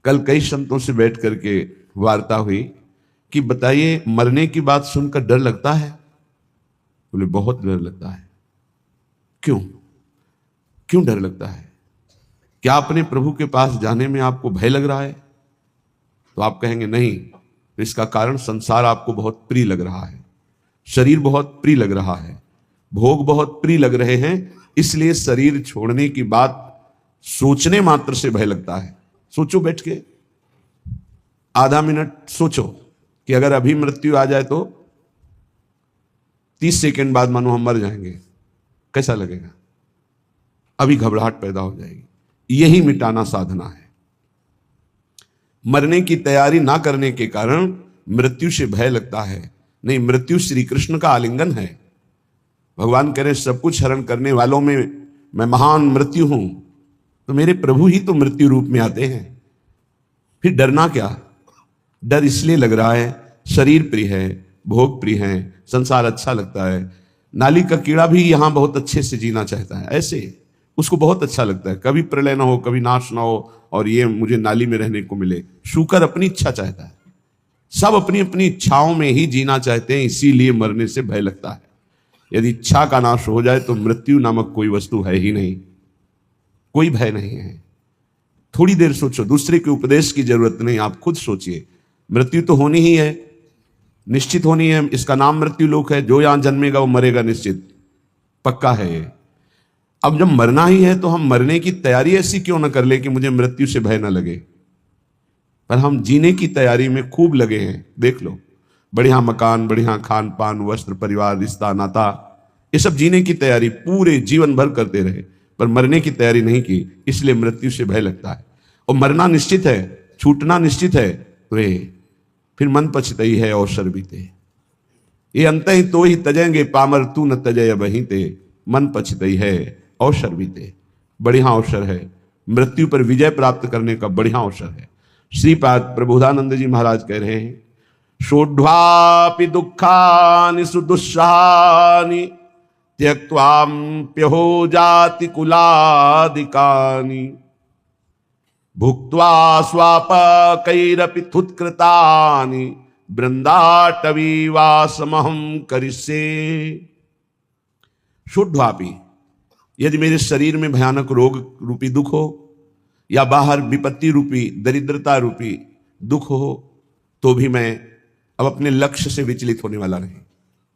कल कई संतों से बैठ करके वार्ता हुई कि बताइए मरने की बात सुनकर डर लगता है? बोले बहुत डर लगता है। क्यों क्यों डर लगता है? क्या अपने प्रभु के पास जाने में आपको भय लग रहा है? तो आप कहेंगे नहीं, तो इसका कारण संसार आपको बहुत प्रिय लग रहा है, शरीर बहुत प्रिय लग रहा है, भोग बहुत प्रिय लग रहे हैं, इसलिए शरीर छोड़ने की बात सोचने मात्र से भय लगता है। सोचो, बैठ के आधा मिनट सोचो कि अगर अभी मृत्यु आ जाए तो 30 सेकंड बाद मानो हम मर जाएंगे, कैसा लगेगा? अभी घबराहट पैदा हो जाएगी। यही मिटाना साधना है। मरने की तैयारी ना करने के कारण मृत्यु से भय लगता है। नहीं, मृत्यु श्री कृष्ण का आलिंगन है। भगवान कह रहे सब कुछ हरण करने वालों में मैं महान मृत्यु हूं, तो मेरे प्रभु ही तो मृत्यु रूप में आते हैं। फिर डरना क्या? डर इसलिए लग रहा है शरीर प्रिय है, भोग प्रिय है, संसार अच्छा लगता है। नाली का कीड़ा भी यहां बहुत अच्छे से जीना चाहता है, ऐसे उसको बहुत अच्छा लगता है, कभी प्रलय ना हो, कभी नाश ना हो, और ये मुझे नाली में रहने को मिले। शूकर अपनी इच्छा चाहता है, सब अपनी अपनी इच्छाओं में ही जीना चाहते हैं, इसीलिए मरने से भय लगता है। यदि इच्छा का नाश हो जाए तो मृत्यु नामक कोई वस्तु है ही नहीं, कोई भय नहीं है। थोड़ी देर सोचो, दूसरे के उपदेश की जरूरत नहीं, आप खुद सोचिए। मृत्यु तो होनी ही है, निश्चित होनी है। इसका नाम मृत्यु लोक है। जो यहां जन्मेगा वो मरेगा, निश्चित, पक्का है। अब जब मरना ही है तो हम मरने की तैयारी ऐसी क्यों ना कर ले कि मुझे मृत्यु से भय ना लगे, पर हम जीने की तैयारी में खूब लगे हैं। देख लो, बढ़िया मकान, बढ़िया खान पान, वस्त्र, परिवार, रिश्ता, नाता, ये सब जीने की तैयारी पूरे जीवन भर करते रहे, पर मरने की तैयारी नहीं की, इसलिए मृत्यु से भय लगता है। और मरना निश्चित है, छूटना निश्चित है, तो फिर मन पछतई है अवसर बीते। ये अंत ही तो ही तजेंगे पामर तू न तजय बहीते, मन पछतई है अवसर बीते। बढ़िया अवसर है, मृत्यु पर विजय प्राप्त करने का बढ़िया अवसर है। श्रीपाद प्रबोधानंद जी महाराज कह रहे हैं, शोढ्वापि दुःखानि सुदुस्सहानि त्यक्त्वाप्यहो जाति कुलादिकानि भुक्त्वा स्वापकैरपि थुत्कृतानि बृंदाटवी वासमहं करिष्ये। शोढ्वापि, यदि मेरे शरीर में भयानक रोग रूपी दुख हो, या बाहर विपत्ति रूपी दरिद्रता रूपी दुख हो, तो भी मैं अब अपने लक्ष्य से विचलित होने वाला नहीं।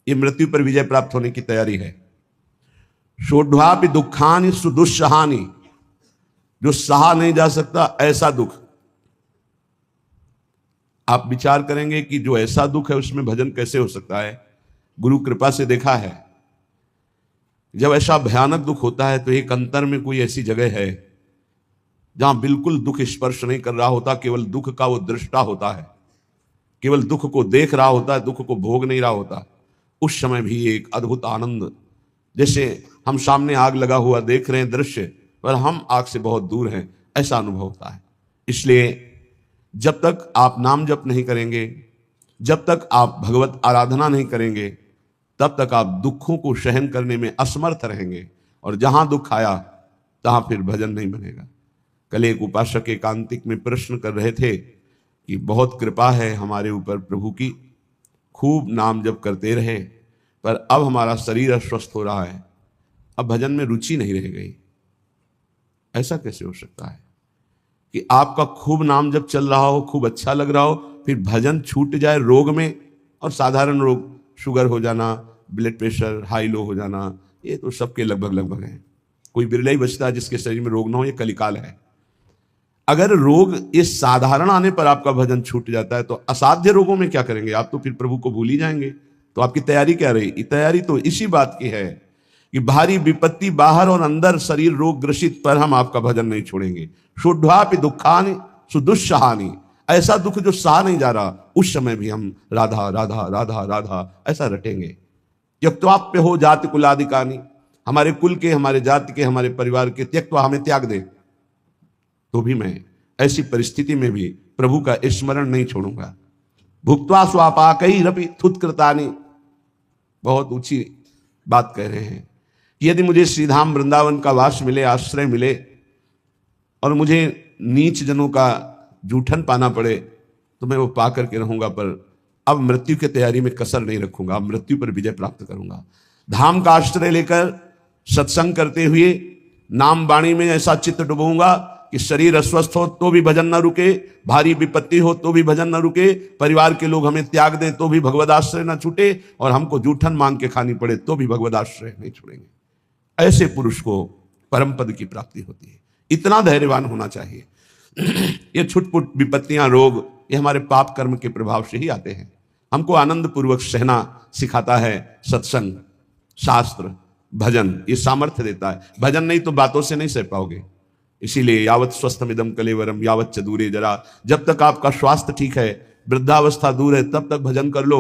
ये मृत्यु पर विजय प्राप्त होने की तैयारी है। शोढ्वापि दुखानि सुदुस्सहानि, जो सहा नहीं जा सकता ऐसा दुख। आप विचार करेंगे कि जो ऐसा दुख है उसमें भजन कैसे हो सकता है। गुरु कृपा से देखा है, जब ऐसा भयानक दुख होता है तो एक अंतर में कोई ऐसी जगह है जहां बिल्कुल दुख स्पर्श नहीं कर रहा होता, केवल दुख का वो दृष्टा होता है, केवल दुख को देख रहा होता है, दुख को भोग नहीं रहा होता। उस समय भी एक अद्भुत आनंद, जैसे हम सामने आग लगा हुआ देख रहे हैं दृश्य, पर हम आग से बहुत दूर हैं, ऐसा अनुभव होता है। इसलिए जब तक आप नाम जप नहीं करेंगे, जब तक आप भगवत आराधना नहीं करेंगे, तब तक आप दुखों को सहन करने में असमर्थ रहेंगे, और जहां दुख आया तहां फिर भजन नहीं बनेगा। कल एक उपासक एकांतिक में प्रश्न कर रहे थे कि बहुत कृपा है हमारे ऊपर प्रभु की, खूब नाम जप करते रहे, पर अब हमारा शरीर अस्वस्थ हो रहा है, अब भजन में रुचि नहीं रह गई। ऐसा कैसे हो सकता है कि आपका खूब नाम जप चल रहा हो, खूब अच्छा लग रहा हो, फिर भजन छूट जाए रोग में? और साधारण रोग, शुगर हो जाना, ब्लड प्रेशर हाई लो हो जाना, ये तो सबके लगभग लगभग है। कोई बिरला ही बचता है जिसके शरीर में रोग ना हो, ये कलिकाल है। अगर रोग इस साधारण आने पर आपका भजन छूट जाता है, तो असाध्य रोगों में क्या करेंगे आप? तो फिर प्रभु को भूल ही जाएंगे। तो आपकी तैयारी क्या रही? तैयारी तो इसी बात की है कि भारी विपत्ति बाहर और अंदर शरीर रोग ग्रसित पर हम आपका भजन नहीं छोड़ेंगे। शोढ्वापि दुखानि सुदुस्सहानि, ऐसा दुख जो सहा नहीं जा रहा, उस समय भी हम राधा राधा राधा राधा ऐसा रटेंगे। त्यक्त्वाप्य हो जाति कुलादिकानि, हमारे कुल के, हमारे जाति के, हमारे परिवार के त्यक्त्वा, हमें त्याग दे, तो भी मैं ऐसी परिस्थिति में भी प्रभु का स्मरण नहीं छोड़ूंगा। भुक्त्वा स्वापाकैरपि थुत्कृतानि, बहुत ऊंची बात कह रहे हैं। यदि मुझे श्रीधाम वृंदावन का वास मिले, आश्रय मिले, और मुझे नीच जनों का जूठन पाना पड़े तो मैं वो पा करके रहूंगा, पर अब मृत्यु की तैयारी में कसर नहीं रखूंगा, अब मृत्यु पर विजय प्राप्त करूंगा। धाम का आश्रय लेकर सत्संग करते हुए नाम वाणी में ऐसा चित्त डुबूंगा कि शरीर अस्वस्थ हो तो भी भजन न रुके, भारी विपत्ति हो तो भी भजन न रुके, परिवार के लोग हमें त्याग दें तो भी भगवद आश्रय न छूटे, और हमको जूठन मांग के खानी पड़े तो भी भगवद आश्रय नहीं छोड़ेंगे। ऐसे पुरुष को परम पद की प्राप्ति होती है। इतना धैर्यवान होना चाहिए। ये छुटपुट विपत्तियां, रोग, ये हमारे पाप कर्म के प्रभाव से ही आते हैं। हमको आनंद पूर्वक सहना सिखाता है सत्संग, शास्त्र, भजन, ये सामर्थ्य देता है। भजन नहीं तो बातों से नहीं सह पाओगे। इसीलिए यावत स्वस्थमिदम कलेवरम यावत च दूरे जरा, जब तक आपका स्वास्थ्य ठीक है, वृद्धावस्था दूर है, तब तक भजन कर लो।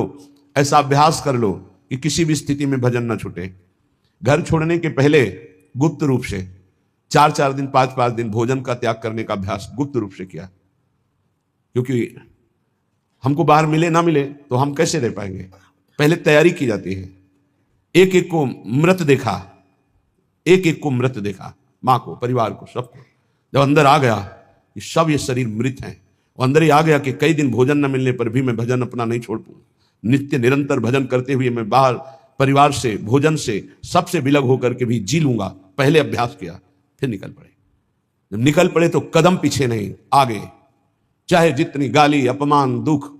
ऐसा अभ्यास कर लो कि किसी भी स्थिति में भजन न छूटे। घर छोड़ने के पहले गुप्त रूप से 4-4 दिन 5-5 दिन भोजन का त्याग करने का अभ्यास गुप्त रूप से किया, क्योंकि हमको बाहर मिले ना मिले तो हम कैसे रह पाएंगे। पहले तैयारी की जाती है। एक एक को मृत देखा, एक एक को मृत देखा, माँ को, परिवार को, सबको। जब अंदर आ गया कि सब ये शरीर मृत हैं, और अंदर ही आ गया कि कई दिन भोजन न मिलने पर भी मैं भजन अपना नहीं छोड़ पाऊँ, नित्य निरंतर भजन करते हुए मैं बाहर परिवार से, भोजन से, सबसे विलग होकर के भी जी लूंगा। पहले अभ्यास किया, फिर निकल पड़े। जब निकल पड़े तो कदम पीछे नहीं, आगे। चाहे जितनी गाली, अपमान, दुख,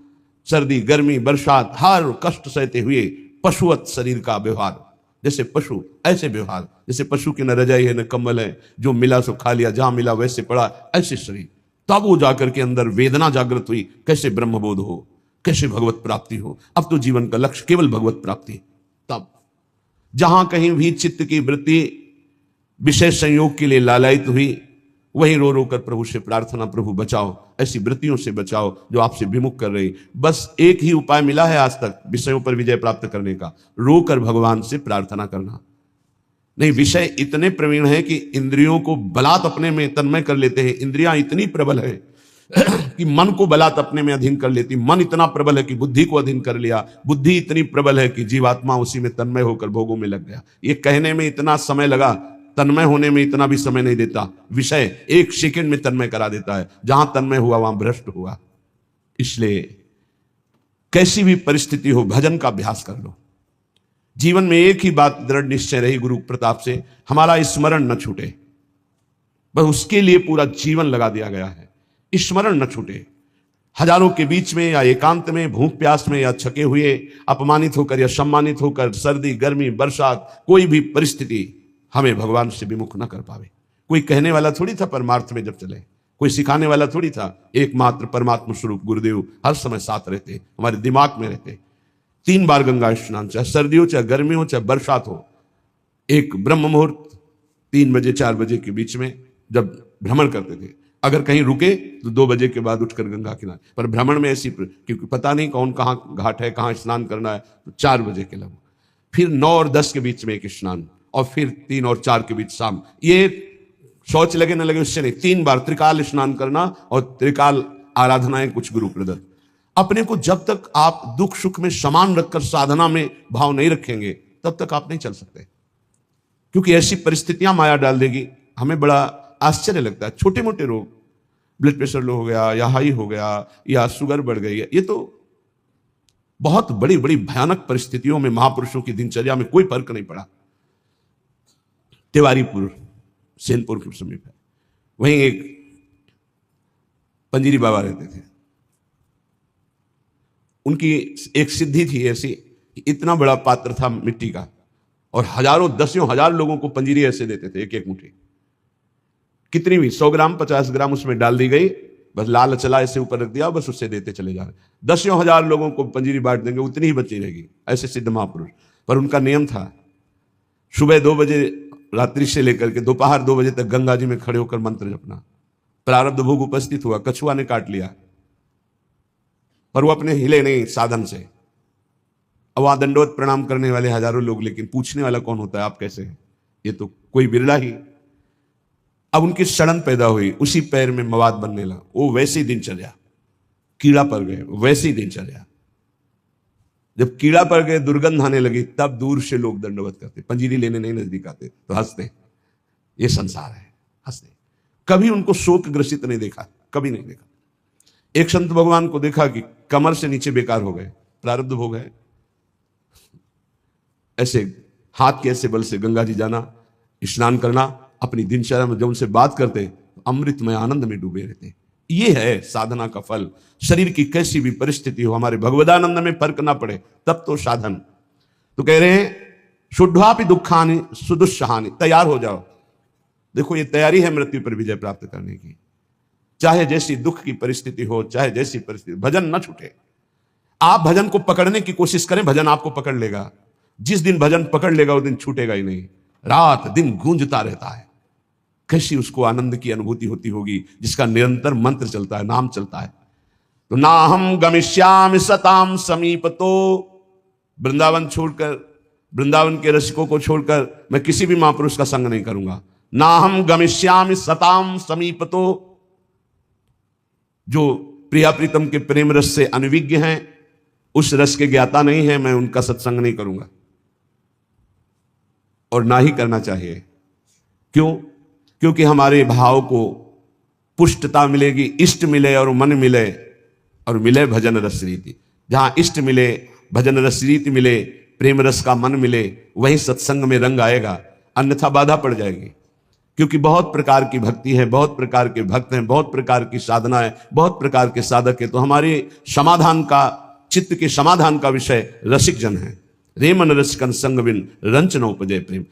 सर्दी, गर्मी, बरसात, हर कष्ट सहते हुए पशुवत शरीर का व्यवहार, जैसे पशु ऐसे व्यवहार, जैसे पशु की न रजाई है न कंबल है, जो मिला सो खा लिया, जहां मिला वैसे पड़ा, ऐसे शरीर। तब वो जाकर के अंदर वेदना जागृत हुई, कैसे ब्रह्मबोध हो, कैसे भगवत प्राप्ति हो। अब तो जीवन का लक्ष्य केवल भगवत प्राप्ति। तब जहां कहीं भी चित्त की वृत्ति विषय संयोग के लिए लालायित हुई, वहीं रो रो कर प्रभु से प्रार्थना, प्रभु बचाओ, ऐसी वृत्तियों से बचाओ जो आपसे विमुख कर रही। बस एक ही उपाय मिला है आज तक विषयों पर विजय प्राप्त करने का, रो कर भगवान से प्रार्थना करना। नहीं, विषय इतने प्रवीण है कि इंद्रियों को बलात् अपने में तन्मय कर लेते हैं। इंद्रियां इतनी प्रबल है कि मन को बलात् अपने में अधीन कर लेती। मन इतना प्रबल है कि बुद्धि को अधीन कर लिया। बुद्धि इतनी प्रबल है कि जीवात्मा उसी में तन्मय होकर भोगों में लग गया। ये कहने में इतना समय लगा, तन्मय होने में इतना भी समय नहीं देता। विषय 1 सेकंड में तन्मय करा देता है। जहां तन्मय हुआ वहां भ्रष्ट हुआ। इसलिए कैसी भी परिस्थिति हो, भजन का अभ्यास कर लो। जीवन में एक ही बात दृढ़ निश्चय रही गुरु प्रताप से, हमारा स्मरण न छूटे। बस उसके लिए पूरा जीवन लगा दिया गया है, स्मरण न छूटे। हजारों के बीच में या एकांत में, भूख प्यास में या छके हुए, अपमानित होकर या सम्मानित होकर, सर्दी, गर्मी, बरसात, कोई भी परिस्थिति हमें भगवान से विमुख न कर पावे। कोई कहने वाला थोड़ी था परमार्थ में जब चले, कोई सिखाने वाला थोड़ी था। एकमात्र परमात्मा स्वरूप गुरुदेव हर समय साथ रहते, हमारे दिमाग में रहते। 3 बार गंगा स्नान, चाहे सर्दी हो, चाहे गर्मी हो, चाहे बरसात हो। एक ब्रह्म मुहूर्त 3 बजे 4 बजे के बीच में जब भ्रमण करते थे, अगर कहीं रुके तो 2 बजे के बाद उठकर गंगा किनारे पर भ्रमण में ऐसी, क्योंकि पता नहीं कौन कहाँ घाट है, कहाँ स्नान करना है, तो 4 बजे के लगभग। फिर 9 और 10 के बीच में एक स्नान, और फिर 3 और 4 के बीच शाम। ये शौच लगे न लगे उससे नहीं, 3 बार त्रिकाल स्नान करना और त्रिकाल आराधनाएं कुछ गुरु प्रदत्त। अपने को जब तक आप दुख सुख में समान रखकर साधना में भाव नहीं रखेंगे, तब तक आप नहीं चल सकते। क्योंकि ऐसी परिस्थितियां माया डाल देगी। हमें बड़ा आश्चर्य लगता है, छोटे मोटे रोग, ब्लड प्रेशर लो हो गया, या हाई हो गया, या शुगर बढ़ गई है, ये तो बहुत बड़ी बड़ी भयानक परिस्थितियों में महापुरुषों की दिनचर्या में कोई फर्क नहीं पड़ा। तिवारीपुर सेनपुर के समीप है, वहीं एक पंजीरी बाबा रहते थे। उनकी एक सिद्धि थी ऐसी कि इतना बड़ा पात्र था मिट्टी का, और हजारों, 10 हजार लोगों को पंजीरी ऐसे देते थे, एक एक मुट्ठी। कितनी भी 100 ग्राम 50 ग्राम उसमें डाल दी गई, बस लाल चला ऐसे ऊपर रख दिया, बस उससे देते चले जा रहे। 10,000 लोगों को पंजीरी बांट देंगे, उतनी ही बची रहेगी। ऐसे सिद्ध महापुरुष। पर उनका नियम था, सुबह 2 बजे रात्रि से लेकर के दोपहर 2 बजे तक गंगा जी में खड़े होकर मंत्र जपना। प्रारब्ध भोग उपस्थित हुआ, कछुआ ने काट लिया, पर वो अपने हिले नहीं साधन से। अब वहां दंडवत प्रणाम करने वाले हजारों लोग, लेकिन पूछने वाला कौन होता है, आप कैसे हैं? ये तो कोई बिरला ही। अब उनकी सड़न पैदा हुई, उसी पैर में मवाद बनने लगा। वो वैसे ही दिनचर्या, कीड़ा पड़ गए, वैसे ही दिनचर्या। जब कीड़ा पड़ गए, दुर्गंध आने लगी, तब दूर से लोग दंडवत करते, पंजीरी लेने नहीं नजदीक आते, तो हंसते, ये संसार है, हंसते। कभी उनको शोक ग्रसित नहीं देखा, कभी नहीं देखा। एक संत भगवान को देखा कि कमर से नीचे बेकार हो गए, प्रारब्ध हो गए। ऐसे हाथ के ऐसे बल से गंगा जी जाना, स्नान करना, अपनी दिनचर्या में जब उनसे बात करते अमृतमय आनंद में डूबे रहते। ये है साधना का फल। शरीर की कैसी भी परिस्थिति हो, हमारे भगवदानंद में फर्क ना पड़े, तब तो साधन। तो कह रहे हैं शुद्धापि दुखानि सुदुस्सहानि, तैयार हो जाओ। देखो ये तैयारी है मृत्यु पर विजय प्राप्त करने की। चाहे जैसी दुख की परिस्थिति हो, चाहे जैसी परिस्थिति, भजन न छूटे। आप भजन को पकड़ने की कोशिश करें, भजन आपको पकड़ लेगा। जिस दिन भजन पकड़ लेगा उस दिन छूटेगा ही नहीं, रात दिन गूंजता रहता है। कैसी उसको आनंद की अनुभूति होती होगी जिसका निरंतर मंत्र चलता है, नाम चलता है। तो ना हम गमिष्यामि सताम समीपतो, वृंदावन छोड़कर, वृंदावन के रसिकों को छोड़कर मैं किसी भी महापुरुष का संग नहीं करूंगा। ना हम गमिष्यामि सताम समीपतो, जो प्रिया प्रीतम के प्रेम रस से अनविज्ञ हैं, उस रस के ज्ञाता नहीं है, मैं उनका सत्संग नहीं करूंगा और ना ही करना चाहिए। क्यों? क्योंकि हमारे भाव को पुष्टता मिलेगी, इष्ट मिले और मन मिले, और मिले भजन रस रीति। जहां इष्ट मिले, भजन रस रीति मिले, प्रेम रस का मन मिले, वहीं सत्संग में रंग आएगा, अन्यथा बाधा पड़ जाएगी। क्योंकि बहुत प्रकार की भक्ति है, बहुत प्रकार के भक्त हैं, बहुत प्रकार की साधना है, बहुत प्रकार के साधक है। तो हमारे समाधान का, चित्त के समाधान का विषय रसिक जन है। रेमन रसिकन संग बिन रंच न उपजय प्रेम।